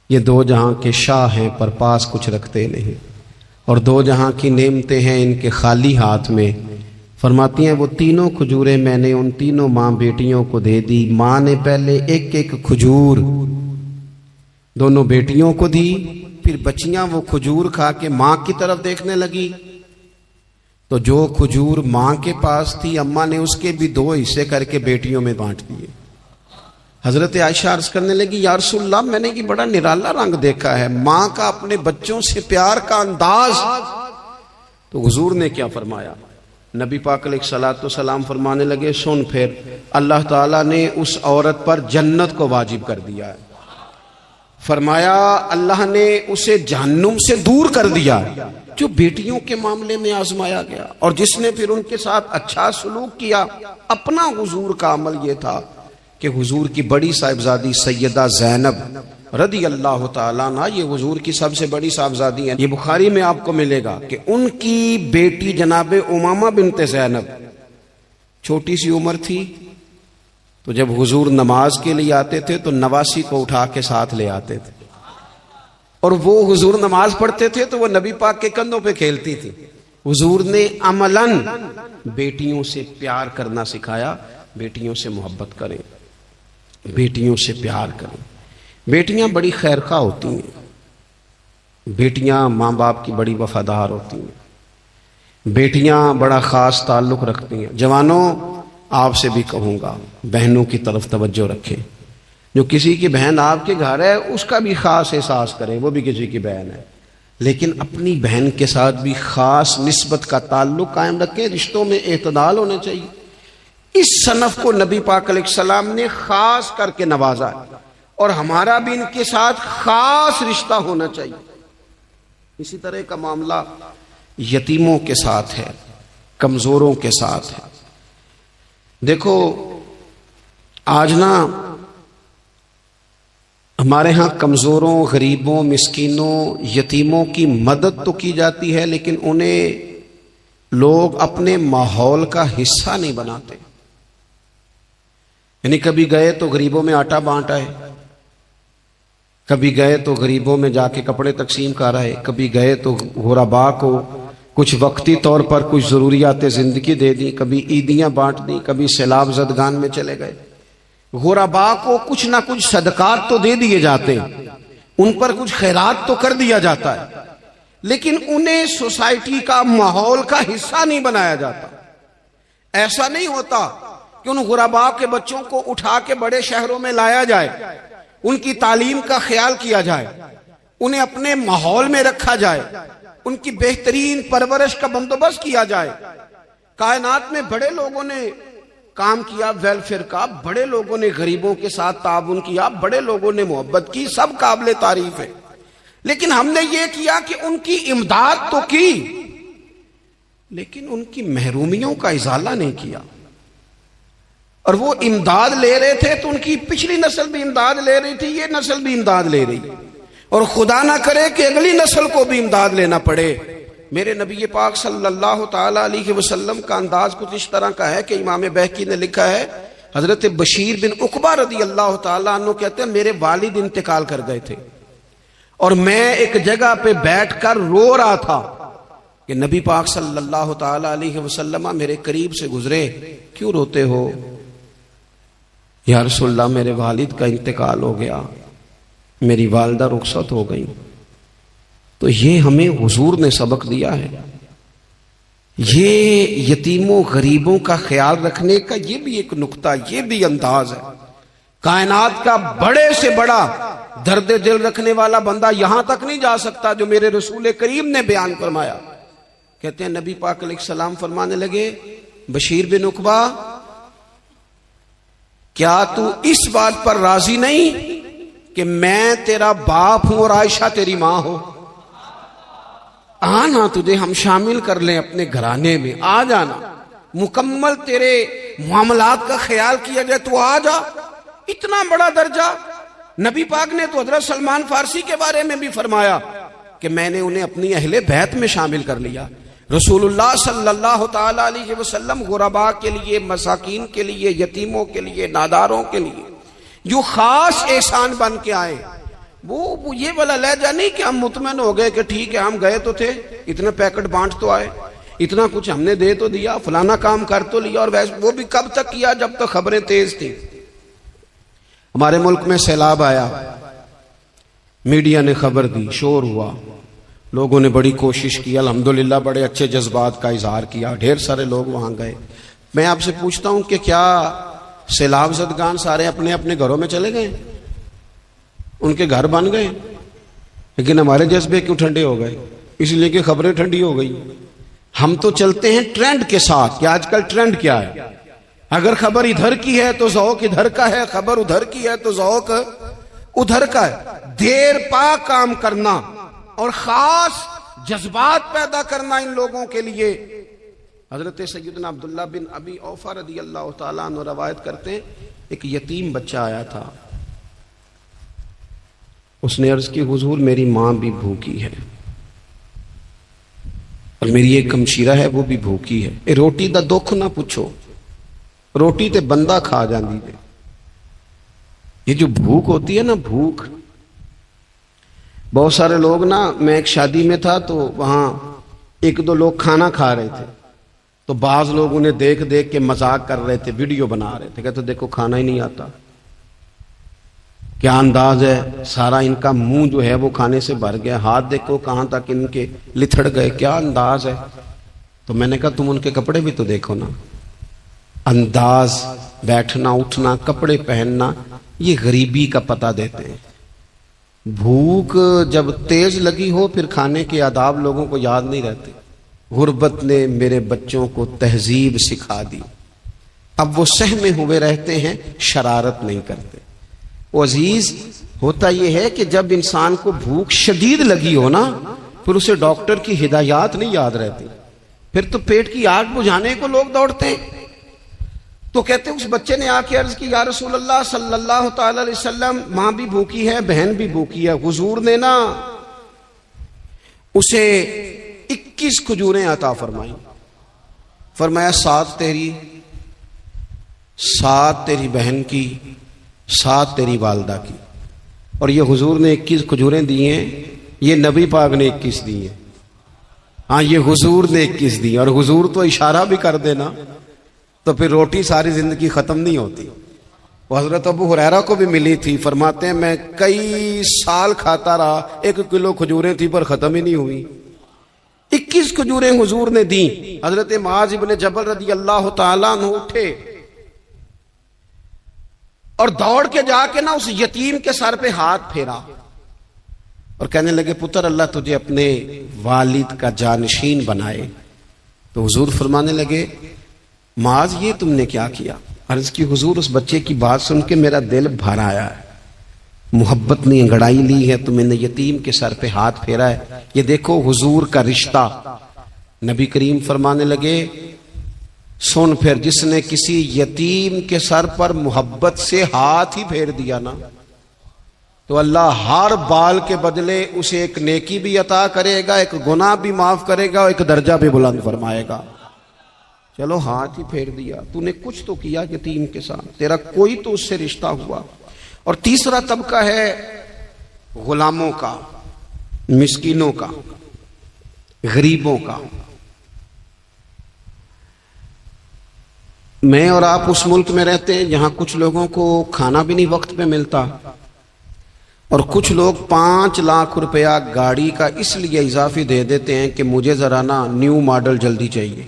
یہ 2 جہاں کے شاہ ہیں پر پاس کچھ رکھتے نہیں، اور 2 جہاں کی نعمتیں ہیں ان کے خالی ہاتھ میں۔ فرماتی ہیں وہ 3 کھجوریں میں نے ان 3 ماں بیٹیوں کو دے دی، ماں نے پہلے ایک کھجور دونوں بیٹیوں کو دی، پھر بچیاں وہ کھجور کھا کے ماں کی طرف دیکھنے لگی تو جو کھجور ماں کے پاس تھی اماں نے اس کے بھی 2 حصے کر کے بیٹیوں میں بانٹ دیے۔ حضرت عائشہ عرض کرنے لگی یا رسول اللہ میں نے یہ بڑا نرالا رنگ دیکھا ہے، ماں کا اپنے بچوں سے پیار کا انداز۔ تو حضور نے کیا فرمایا؟ نبی پاک علیہ الصلوۃ والسلام فرمانے لگے سن پھر اللہ تعالیٰ نے اس عورت پر جنت کو واجب کر دیا ہے، فرمایا اللہ نے اسے جہنم سے دور کر دیا جو بیٹیوں کے معاملے میں آزمایا گیا، اور جس نے پھر ان کے ساتھ اچھا سلوک کیا۔ اپنا حضور کا عمل یہ تھا کہ حضور کی بڑی صاحبزادی سیدہ زینب رضی اللہ تعالیٰ عنہ، یہ حضور کی سب سے بڑی صاحبزادی ہیں، یہ بخاری میں آپ کو ملے گا کہ ان کی بیٹی جناب امامہ بنت زینب چھوٹی سی عمر تھی، تو جب حضور نماز کے لیے آتے تھے تو نواسی کو اٹھا کے ساتھ لے آتے تھے، اور وہ حضور نماز پڑھتے تھے تو وہ نبی پاک کے کندھوں پہ کھیلتی تھی۔ حضور نے عملاً بیٹیوں سے پیار کرنا سکھایا، بیٹیوں سے محبت کریں، بیٹیوں سے پیار کریں۔ بیٹیاں بڑی خیرخواہ ہوتی ہیں، بیٹیاں ماں باپ کی بڑی وفادار ہوتی ہیں، بیٹیاں بڑا خاص تعلق رکھتی ہیں۔ جوانوں آپ سے بھی کہوں گا بہنوں کی طرف توجہ رکھیں، جو کسی کی بہن آپ کے گھر ہے اس کا بھی خاص احساس کریں، وہ بھی کسی کی بہن ہے، لیکن اپنی بہن کے ساتھ بھی خاص نسبت کا تعلق قائم رکھیں، رشتوں میں اعتدال ہونا چاہیے۔ اس صنف کو نبی پاک علیہ السلام نے خاص کر کے نوازا ہے، اور ہمارا بھی ان کے ساتھ خاص رشتہ ہونا چاہیے۔ اسی طرح کا معاملہ یتیموں کے ساتھ ہے، کمزوروں کے ساتھ ہے۔ دیکھو آج نا ہمارے ہاں کمزوروں، غریبوں، مسکینوں، یتیموں کی مدد تو کی جاتی ہے، لیکن انہیں لوگ اپنے ماحول کا حصہ نہیں بناتے۔ یعنی کبھی گئے تو غریبوں میں آٹا بانٹ آئے، کبھی گئے تو غریبوں میں جا کے کپڑے تقسیم کر آئے، کبھی گئے تو غرباء کو کچھ وقتی طور پر کچھ ضروریات زندگی دے دی، کبھی عیدیاں بانٹ دی، کبھی سیلاب زدگان میں چلے گئے۔ غرباء کو کچھ نہ کچھ صدقات تو دے دیے جاتے ہیں، ان پر کچھ خیرات تو کر دیا جاتا ہے، لیکن انہیں سوسائٹی کا ماحول کا حصہ نہیں بنایا جاتا۔ ایسا نہیں ہوتا کہ ان غرباء کے بچوں کو اٹھا کے بڑے شہروں میں لایا جائے، ان کی تعلیم کا خیال کیا جائے، انہیں اپنے ماحول میں رکھا جائے، ان کی بہترین پرورش کا بندوبست کیا جائے۔ کائنات میں بڑے لوگوں نے کام کیا ویلفیئر کا، بڑے لوگوں نے غریبوں کے ساتھ تعاون کیا، بڑے لوگوں نے محبت کی، سب قابل تعریف ہے، لیکن ہم نے یہ کیا کہ ان کی امداد تو کی، لیکن ان کی محرومیوں کا ازالہ نہیں کیا۔ اور وہ امداد لے رہے تھے تو ان کی پچھلی نسل بھی امداد لے رہی تھی، یہ نسل بھی امداد لے رہی، اور خدا نہ کرے کہ اگلی نسل کو بھی امداد لینا پڑے۔ میرے نبی پاک صلی اللہ تعالی علیہ وسلم کا انداز کچھ اس طرح کا ہے کہ امام بہقی نے لکھا ہے، حضرت بشیر بن عقبہ رضی اللہ تعالیٰ عنہ کہتے ہیں میرے والد انتقال کر گئے تھے، اور میں ایک جگہ پہ بیٹھ کر رو رہا تھا کہ نبی پاک صلی اللہ تعالی علیہ وسلم میرے قریب سے گزرے، کیوں روتے ہو؟ یا رسول اللہ میرے والد کا انتقال ہو گیا۔ میری والدہ رخصت ہو گئی. تو یہ ہمیں حضور نے سبق دیا ہے. یہ یتیموں غریبوں کا خیال رکھنے کا یہ بھی ایک نقطہ، یہ بھی انداز ہے. کائنات کا بڑے سے بڑا درد دل رکھنے والا بندہ یہاں تک نہیں جا سکتا جو میرے رسول کریم نے بیان فرمایا. کہتے ہیں نبی پاک علیہ السلام فرمانے لگے بشیر بن عقبہ کیا تو اس بات پر راضی نہیں کہ میں تیرا باپ ہوں اور عائشہ تیری ماں ہو؟ آنا تجھے ہم شامل کر لیں اپنے گھرانے میں، آ جانا، مکمل تیرے معاملات کا خیال کیا جائے تو آ جا. اتنا بڑا درجہ. نبی پاک نے تو حضرت سلمان فارسی کے بارے میں بھی فرمایا کہ میں نے انہیں اپنی اہل بیت میں شامل کر لیا. رسول اللہ صلی اللہ تعالی علیہ وسلم غرباء کے لیے، مساکین کے لیے، یتیموں کے لیے، ناداروں کے لیے جو خاص احسان بن کے آئے، وہ یہ والا لہجہ نہیں کہ ہم مطمئن ہو گئے کہ ٹھیک ہے ہم گئے تو تھے، اتنے پیکٹ بانٹ تو آئے، اتنا کچھ ہم نے دے تو دیا، فلانا کام کر تو لیا، اور ویسے وہ بھی کب تک کیا جب تک خبریں تیز تھیں. ہمارے ملک میں سیلاب آیا، میڈیا نے خبر دی، شور ہوا، لوگوں نے بڑی کوشش کی، الحمدللہ بڑے اچھے جذبات کا اظہار کیا، ڈھیر سارے لوگ وہاں گئے. میں آپ سے پوچھتا ہوں کہ کیا سیلاب زدگان سارے اپنے اپنے گھروں میں چلے گئے؟ ان کے گھر بن گئے؟ لیکن ہمارے جذبے کیوں ٹھنڈے ہو گئے؟ اس لیے کہ خبریں ٹھنڈی ہو گئی. ہم تو چلتے ہیں ٹرینڈ کے ساتھ کہ آج کل ٹرینڈ کیا ہے. اگر خبر ادھر کی ہے تو ذوق ادھر کا ہے، خبر ادھر کی ہے تو ذوق ادھر کا ہے. دیر پا کام کرنا اور خاص جذبات پیدا کرنا ان لوگوں کے لیے. حضرت سیدنا عبداللہ بن ابی اوفا رضی اللہ تعالیٰ عنہ روایت کرتے ہیں ایک یتیم بچہ آیا تھا. اس نے عرض کی حضور میری ماں بھی بھوکی ہے اور میری ایک ہمشیرہ ہے وہ بھی بھوکی ہے. اے روٹی دا دکھ نہ پوچھو، روٹی تے بندہ کھا جاندی دے. یہ جو بھوک ہوتی ہے نا، بھوک، بہت سارے لوگ نا، میں ایک شادی میں تھا تو وہاں ایک دو لوگ کھانا کھا رہے تھے تو بعض لوگ انہیں دیکھ دیکھ کے مذاق کر رہے تھے، ویڈیو بنا رہے تھے، کہتے دیکھو کھانا ہی نہیں آتا، کیا انداز ہے، سارا ان کا منہ جو ہے وہ کھانے سے بھر گیا، ہاتھ دیکھو کہاں تک ان کے لتھڑ گئے، کیا انداز ہے. تو میں نے کہا تم ان کے کپڑے بھی تو دیکھو نا. انداز، بیٹھنا اٹھنا، کپڑے پہننا، یہ غریبی کا پتہ دیتے ہیں. بھوک جب تیز لگی ہو پھر کھانے کے آداب لوگوں کو یاد نہیں رہتے. غربت نے میرے بچوں کو تہذیب سکھا دی، اب وہ سہمے ہوئے رہتے ہیں، شرارت نہیں کرتے. وہ عزیز ہوتا یہ ہے کہ جب انسان کو بھوک شدید لگی ہو نا، پھر اسے ڈاکٹر کی ہدایات نہیں یاد رہتی، پھر تو پیٹ کی آگ بجھانے کو لوگ دوڑتے ہیں. تو کہتے ہیں اس بچے نے آ کے عرض کی یا رسول اللہ صلی اللہ تعالی علیہ وسلم ماں بھی بھوکی ہے، بہن بھی بھوکی ہے. حضور نے نا اسے 21 کھجوریں عطا فرمائیں. فرمایا 7 تیری، 7 تیری بہن کی، 7 تیری والدہ کی. اور یہ حضور نے 21 کھجوریں دی ہیں، یہ نبی پاک نے 21 دی ہیں. ہاں یہ حضور نے 21 دی، اور حضور تو اشارہ بھی کر دینا تو پھر روٹی ساری زندگی ختم نہیں ہوتی. وہ حضرت ابو ہریرہ کو بھی ملی تھی، فرماتے ہیں میں کئی سال کھاتا رہا، 1 کلو کھجوریں تھی پر ختم ہی نہیں ہوئی. 21 کھجوریں حضور نے دیں. حضرت معاذ ابن جبل رضی اللہ تعالیٰ عنہ اٹھے اور دوڑ کے جا کے نا اس یتیم کے سر پہ ہاتھ پھیرا اور کہنے لگے پتر اللہ تجھے اپنے والد کا جانشین بنائے. تو حضور فرمانے لگے معاذ یہ تم نے کیا کیا؟ عرض کی حضور اس بچے کی بات سن کے میرا دل بھر آیا ہے، محبت نے انگڑائی لی ہے تو میں نے یتیم کے سر پہ ہاتھ پھیرا ہے. یہ دیکھو حضور کا رشتہ. نبی کریم فرمانے لگے سن پھر جس نے کسی یتیم کے سر پر محبت سے ہاتھ ہی پھیر دیا نا تو اللہ ہر بال کے بدلے اسے ایک نیکی بھی عطا کرے گا، ایک گناہ بھی معاف کرے گا، ایک درجہ بھی بلند فرمائے گا. چلو ہاتھ ہی پھیر دیا، تو نے کچھ تو کیا یتیم کے ساتھ، تیرا کوئی تو اس سے رشتہ ہوا. اور تیسرا طبقہ ہے غلاموں کا، مسکینوں کا، غریبوں کا. میں اور آپ اس ملک میں رہتے ہیں جہاں کچھ لوگوں کو کھانا بھی نہیں وقت پہ ملتا، اور کچھ لوگ 5 لاکھ روپیہ گاڑی کا اس لیے اضافی دے دیتے ہیں کہ مجھے ذرا نا نیو ماڈل جلدی چاہیے.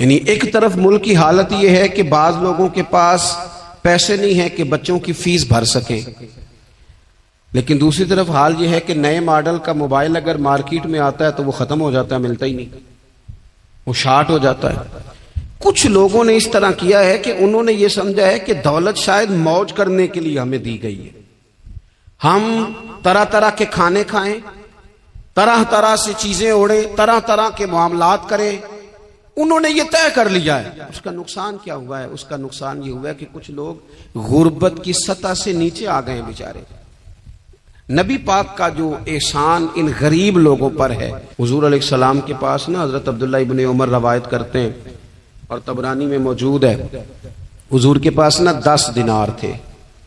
یعنی ایک طرف ملک کی حالت یہ ہے کہ بعض لوگوں کے پاس پیسے نہیں ہیں کہ بچوں کی فیس بھر سکیں، لیکن دوسری طرف حال یہ ہے کہ نئے ماڈل کا موبائل اگر مارکیٹ میں آتا ہے تو وہ ختم ہو جاتا ہے، ملتا ہی نہیں، وہ شارٹ ہو جاتا ہے. کچھ لوگوں نے اس طرح کیا ہے کہ انہوں نے یہ سمجھا ہے کہ دولت شاید موج کرنے کے لیے ہمیں دی گئی ہے، ہم طرح طرح کے کھانے کھائیں، طرح طرح سے چیزیں اوڑیں، طرح طرح کے معاملات کریں. انہوں نے یہ طے کر لیا ہے. اس کا نقصان کیا ہوا ہے؟ اس کا نقصان یہ ہوا ہے کہ کچھ لوگ غربت کی سطح سے نیچے آ گئے ہیں بیچارے. نبی پاک کا جو احسان ان غریب لوگوں پر ہے. حضور علیہ السلام کے پاس نا حضرت عبداللہ ابن عمر روایت کرتے ہیں اور طبرانی میں موجود ہے، حضور کے پاس نا 10 دینار تھے.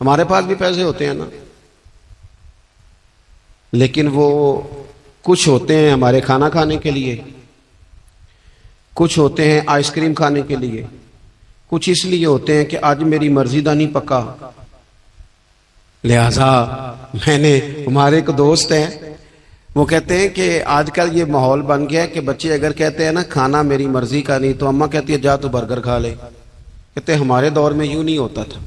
ہمارے پاس بھی پیسے ہوتے ہیں نا، لیکن وہ کچھ ہوتے ہیں ہمارے کھانا کھانے کے لیے، کچھ ہوتے ہیں آئس کریم کھانے کے لیے، کچھ اس لیے ہوتے ہیں کہ آج میری مرضی دا نہیں پکا، لہذا میں نے، ہمارے ایک دوست ہیں وہ کہتے ہیں کہ آج کل یہ ماحول بن گیا ہے کہ بچے اگر کہتے ہیں نا کھانا میری مرضی کا نہیں تو اماں کہتی ہے جا تو برگر کھا لے. کہتے ہیں ہمارے دور میں یوں نہیں ہوتا تھا.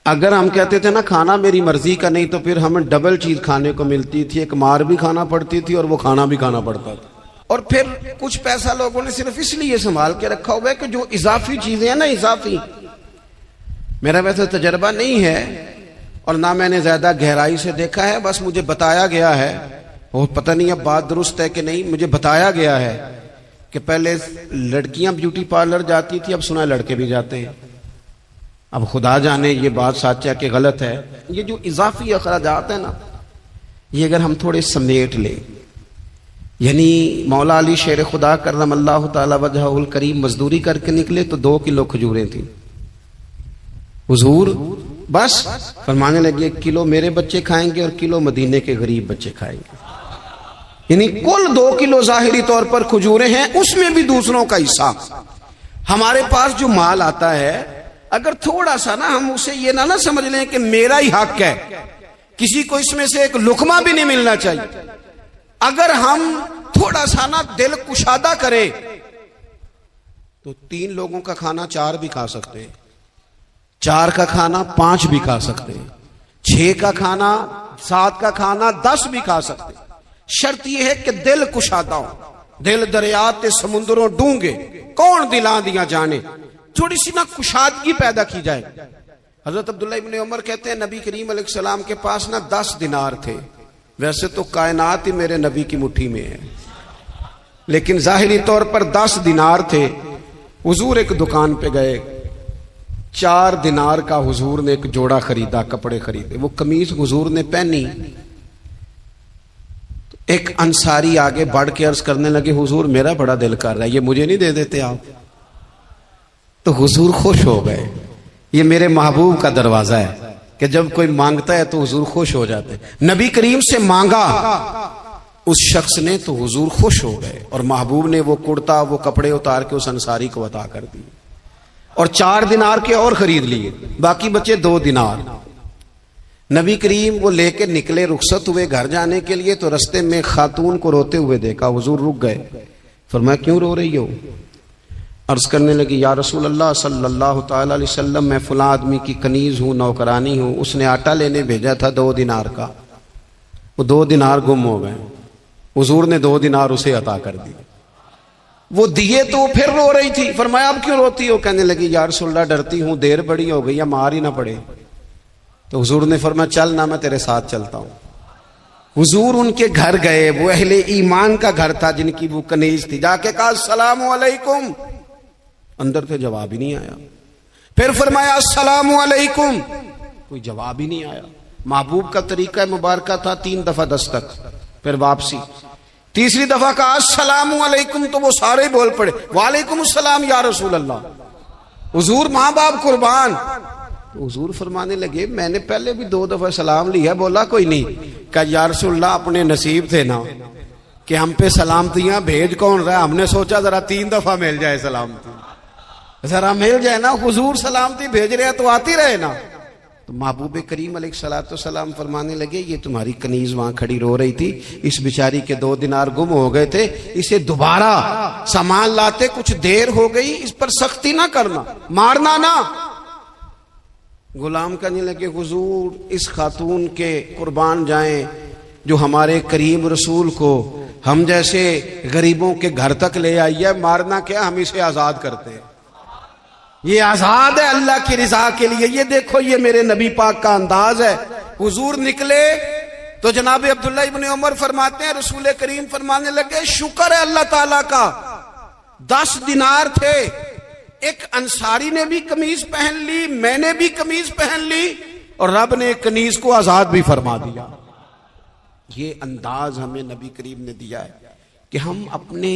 اگر ہم کہتے تھے نا کھانا میری مرضی کا نہیں تو پھر ہمیں ڈبل چیز کھانے کو ملتی تھی، ایک مار بھی کھانا پڑتی تھی اور وہ کھانا بھی کھانا پڑتا تھا. اور پھر کچھ پیسہ لوگوں نے صرف اس لیے سنبھال کے رکھا ہوا ہے کہ جو اضافی چیزیں ہیں نا، اضافی، میرا ویسے تجربہ نہیں ہے اور نہ میں نے زیادہ گہرائی سے دیکھا ہے، بس مجھے بتایا گیا ہے، اور پتہ نہیں اب بات درست ہے کہ نہیں، مجھے بتایا گیا ہے کہ پہلے لڑکیاں بیوٹی پارلر جاتی تھی، اب سنا ہے لڑکے بھی جاتے ہیں. اب خدا جانے یہ بات سچ ہے کہ غلط ہے. یہ جو اضافی اخراجات ہیں نا، یہ اگر ہم تھوڑے سمیٹ لیں، یعنی مولا علی شیر خدا کرم اللہ تعالی وجہہ الکریم مزدوری کر کے نکلے تو 2 کلو کھجوریں تھیں. حضور بس فرمانے لگے 1 کلو میرے بچے کھائیں گے اور کلو مدینے کے غریب بچے کھائیں گے. یعنی کل 2 کلو ظاہری طور پر کھجوریں ہیں، اس میں بھی دوسروں کا حصہ. ہمارے پاس جو مال آتا ہے اگر تھوڑا سا نا ہم اسے یہ نہ سمجھ لیں کہ میرا ہی حق ہے، کسی کو اس میں سے ایک لقمہ بھی نہیں ملنا چاہیے. اگر ہم تھوڑا سا نا دل کشادہ کریں تو 3 لوگوں کا کھانا 4 بھی کھا سکتے ہیں، 4 کا کھانا 5 بھی کھا سکتے ہیں، 6 کا کھانا 7 کا کھانا 10 بھی کھا سکتے ہیں. شرط یہ ہے کہ دل کشادہ ہو. دل دریات سمندروں ڈونگے کون دلاں دیا جانے، تھوڑی سی نا کشادگی پیدا کی جائے. حضرت عبداللہ ابن عمر کہتے ہیں نبی کریم علیہ السلام کے پاس نا 10 دینار تھے. ویسے تو کائنات ہی میرے نبی کی مٹھی میں ہے، لیکن ظاہری طور پر 10 دینار تھے. حضور ایک دکان پہ گئے، 4 دینار کا حضور نے ایک جوڑا خریدا، کپڑے خریدے. وہ قمیض حضور نے پہنی، ایک انصاری آگے بڑھ کے عرض کرنے لگے حضور میرا بڑا دل کر رہا ہے، یہ مجھے نہیں دے دیتے آپ؟ تو حضور خوش ہو گئے. یہ میرے محبوب کا دروازہ ہے کہ جب کوئی مانگتا ہے تو حضور خوش ہو جاتے. نبی کریم سے مانگا اس شخص نے تو حضور خوش ہو گئے، اور محبوب نے وہ کرتا، وہ کپڑے اتار کے اس انصاری کو عطا کر دی، اور 4 دینار کے اور خرید لیے، باقی بچے 2 دینار. نبی کریم وہ لے کے نکلے، رخصت ہوئے گھر جانے کے لیے، تو رستے میں خاتون کو روتے ہوئے دیکھا. حضور رک گئے، فرمایا کیوں رو رہی ہو؟ عرض کرنے لگی یا رسول اللہ صلی اللہ تعالی علیہ وسلم میں فلاں آدمی کی کنیز ہوں، نوکرانی ہوں، اس نے آٹا لینے بھیجا تھا 2 دینار کا، وہ 2 دینار گم ہو گئے. حضور نے 2 دینار اسے عطا کر دی. وہ دیے تو وہ پھر رو رہی تھی. فرمایا اب کیوں روتی ہو؟ کہنے لگی یا رسول اللہ ڈرتی ہوں دیر بڑی ہو گئی یا مار ہی نہ پڑے. تو حضور نے فرمایا چل نہ، میں تیرے ساتھ چلتا ہوں. حضور ان کے گھر گئے، وہ اہل ایمان کا گھر تھا جن کی وہ کنیز تھی. جا کے کہا السلام علیکم، اندر سے جواب ہی نہیں آیا. پھر فرمایا السلام علیکم، کوئی جواب ہی نہیں آیا. محبوب کا طریقہ مبارکہ تھا 3 دفعہ دستک، پھر واپسی. تیسری دفعہ کہا السلام علیکم تو وہ سارے بول پڑے وعلیکم السلام یا رسول اللہ. حضور ماں باپ قربان. تو حضور فرمانے لگے میں نے پہلے بھی 2 دفعہ سلام لیا. بولا کوئی نہیں. کہا یا رسول اللہ اپنے نصیب تھے نا کہ ہم پہ سلامتیاں بھیج کون رہا، ہم نے سوچا ذرا 3 دفعہ مل جائے سلامتی، ذرا مل جائے نا. حضور سلامتی بھیج رہے ہیں تو آتی رہے نا. تو محبوب کریم علیہ الصلوۃ والسلام فرمانے لگے یہ تمہاری کنیز وہاں کھڑی رو رہی تھی، اس بیچاری کے 2 دینار گم ہو گئے تھے، اسے دوبارہ سامان لاتے کچھ دیر ہو گئی، اس پر سختی نہ کرنا، مارنا نہ۔ غلام کہنے لگے حضور اس خاتون کے قربان جائیں جو ہمارے کریم رسول کو ہم جیسے غریبوں کے گھر تک لے آئی ہے، مارنا کیا، ہم اسے آزاد کرتے ہیں، یہ آزاد ہے اللہ کی رضا کے لیے۔ یہ دیکھو یہ میرے نبی پاک کا انداز ہے۔ حضور نکلے تو جناب عبداللہ ابن عمر فرماتے ہیں رسول کریم فرمانے لگے شکر ہے اللہ تعالیٰ کا، 10 دینار تھے، ایک انصاری نے بھی قمیض پہن لی، میں نے بھی قمیض پہن لی، اور رب نے ایک کنیز کو آزاد بھی فرما دیا۔ یہ انداز ہمیں نبی کریم نے دیا ہے کہ ہم اپنے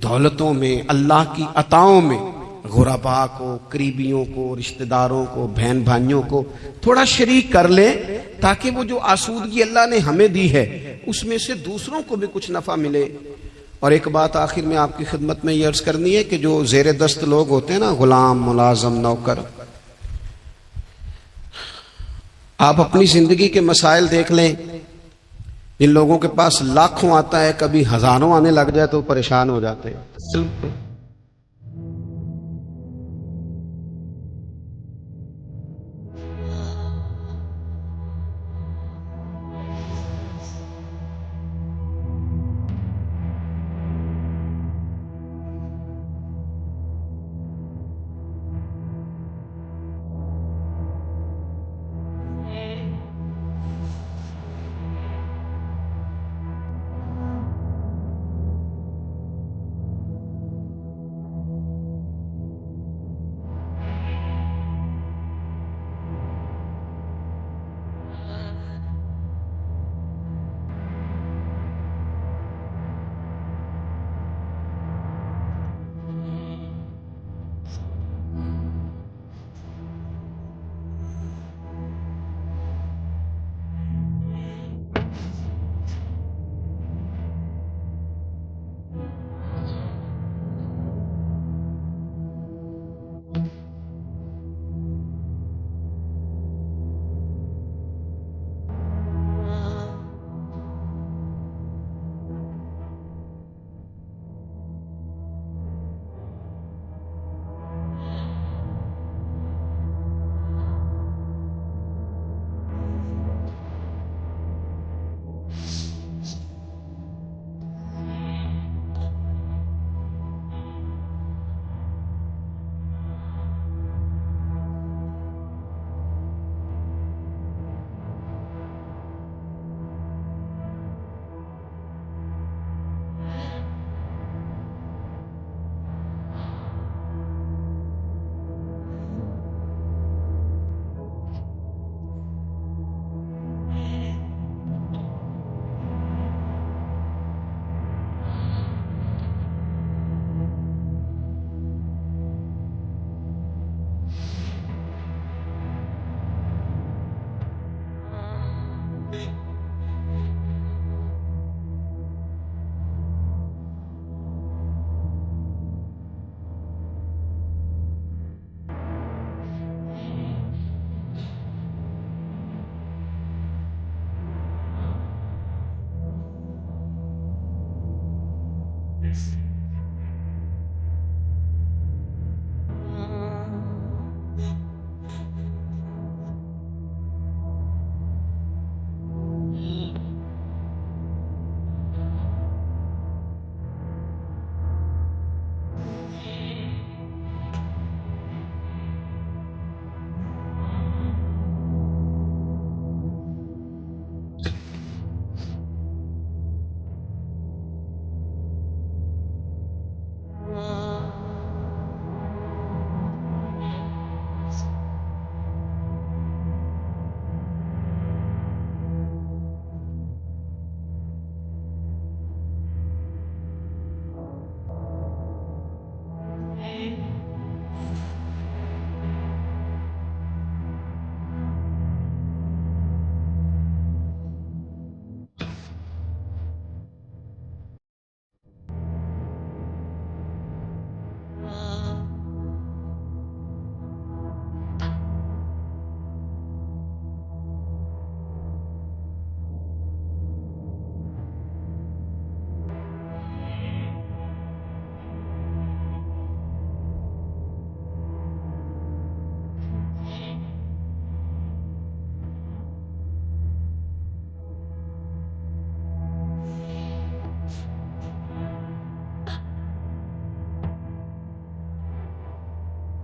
دولتوں میں، اللہ کی عطاؤں میں غرباء کو، قریبیوں کو، رشتہ داروں کو، بہن بھائیوں کو تھوڑا شریک کر لیں، تاکہ وہ جو آسودگی اللہ نے ہمیں دی ہے اس میں سے دوسروں کو بھی کچھ نفع ملے۔ اور ایک بات آخر میں آپ کی خدمت میں یہ عرض کرنی ہے کہ جو زیر دست لوگ ہوتے ہیں نا، غلام، ملازم، نوکر، آپ اپنی زندگی کے مسائل دیکھ لیں، جن لوگوں کے پاس لاکھوں آتا ہے کبھی ہزاروں آنے لگ جائے تو پریشان ہو جاتے ہیں۔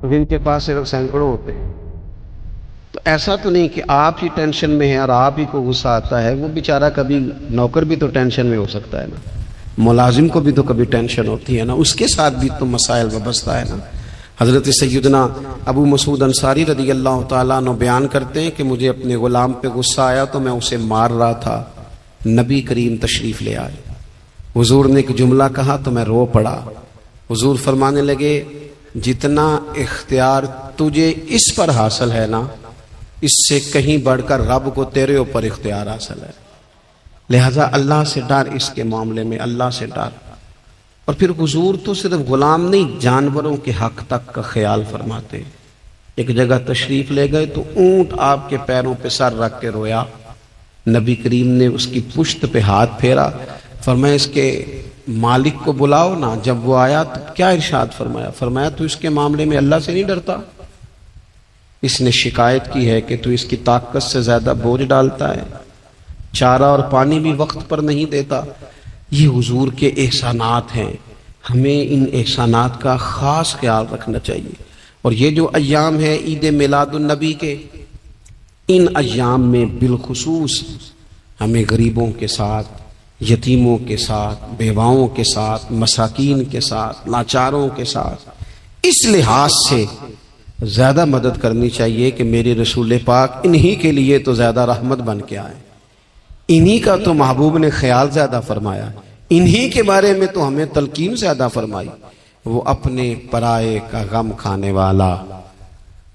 تو جن کے پاس صرف سینکڑوں ہوتے ہیں. تو ایسا تو نہیں کہ آپ ہی ٹینشن میں ہیں اور آپ ہی کو غصہ آتا ہے. وہ بیچارہ کبھی نوکر بھی تو ٹینشن میں ہو سکتا ہے نا, ملازم کو بھی تو کبھی ٹینشن ہوتی ہے نا, اس کے ساتھ بھی تو مسائل وابستہ ہے نا. حضرت سیدنا ابو مسعود انصاری رضی اللہ تعالیٰ عنہ بیان کرتے ہیں کہ مجھے اپنے غلام پہ غصہ آیا تو میں اسے مار رہا تھا. نبی کریم تشریف لے آئے, حضور نے ایک جملہ کہا تو میں رو پڑا. حضور فرمانے لگے جتنا اختیار تجھے اس پر حاصل ہے نا, اس سے کہیں بڑھ کر رب کو تیرے اوپر اختیار حاصل ہے. لہذا اللہ سے ڈر, اس کے معاملے میں اللہ سے ڈر. اور پھر حضور تو صرف غلام نہیں, جانوروں کے حق تک کا خیال فرماتے. ایک جگہ تشریف لے گئے تو اونٹ آپ کے پیروں پہ سر رکھ کے رویا. نبی کریم نے اس کی پشت پہ ہاتھ پھیرا, فرمایا اس کے مالک کو بلاؤ نا. جب وہ آیا تو کیا ارشاد فرمایا, فرمایا تو اس کے معاملے میں اللہ سے نہیں ڈرتا. اس نے شکایت کی ہے کہ تو اس کی طاقت سے زیادہ بوجھ ڈالتا ہے, چارہ اور پانی بھی وقت پر نہیں دیتا. یہ حضور کے احسانات ہیں, ہمیں ان احسانات کا خاص خیال رکھنا چاہیے. اور یہ جو ایام ہے عید میلاد النبی کے, ان ایام میں بالخصوص ہمیں غریبوں کے ساتھ, یتیموں کے ساتھ, بیواؤں کے ساتھ, مساکین کے ساتھ, لاچاروں کے ساتھ اس لحاظ سے زیادہ مدد کرنی چاہیے کہ میرے رسول پاک انہی کے لیے تو زیادہ رحمت بن کے آئے, انہی کا تو محبوب نے خیال زیادہ فرمایا, انہی کے بارے میں تو ہمیں تلقین زیادہ فرمائی. وہ اپنے پرائے کا غم کھانے والا,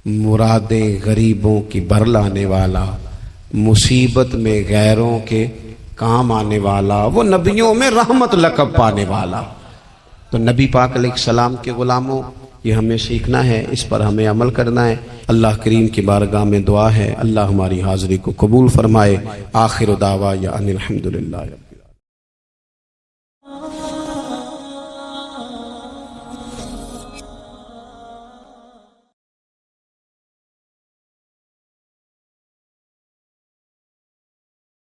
مرادیں غریبوں کی بھر لانے والا, مصیبت میں غیروں کے کام آنے والا, وہ نبیوں میں رحمت لقب پانے والا. تو نبی پاک علیہ السلام کے غلاموں, یہ ہمیں سیکھنا ہے, اس پر ہمیں عمل کرنا ہے. اللہ کریم کی بارگاہ میں دعا ہے اللہ ہماری حاضری کو قبول فرمائے. آخر دعوانا ان الحمدللہ.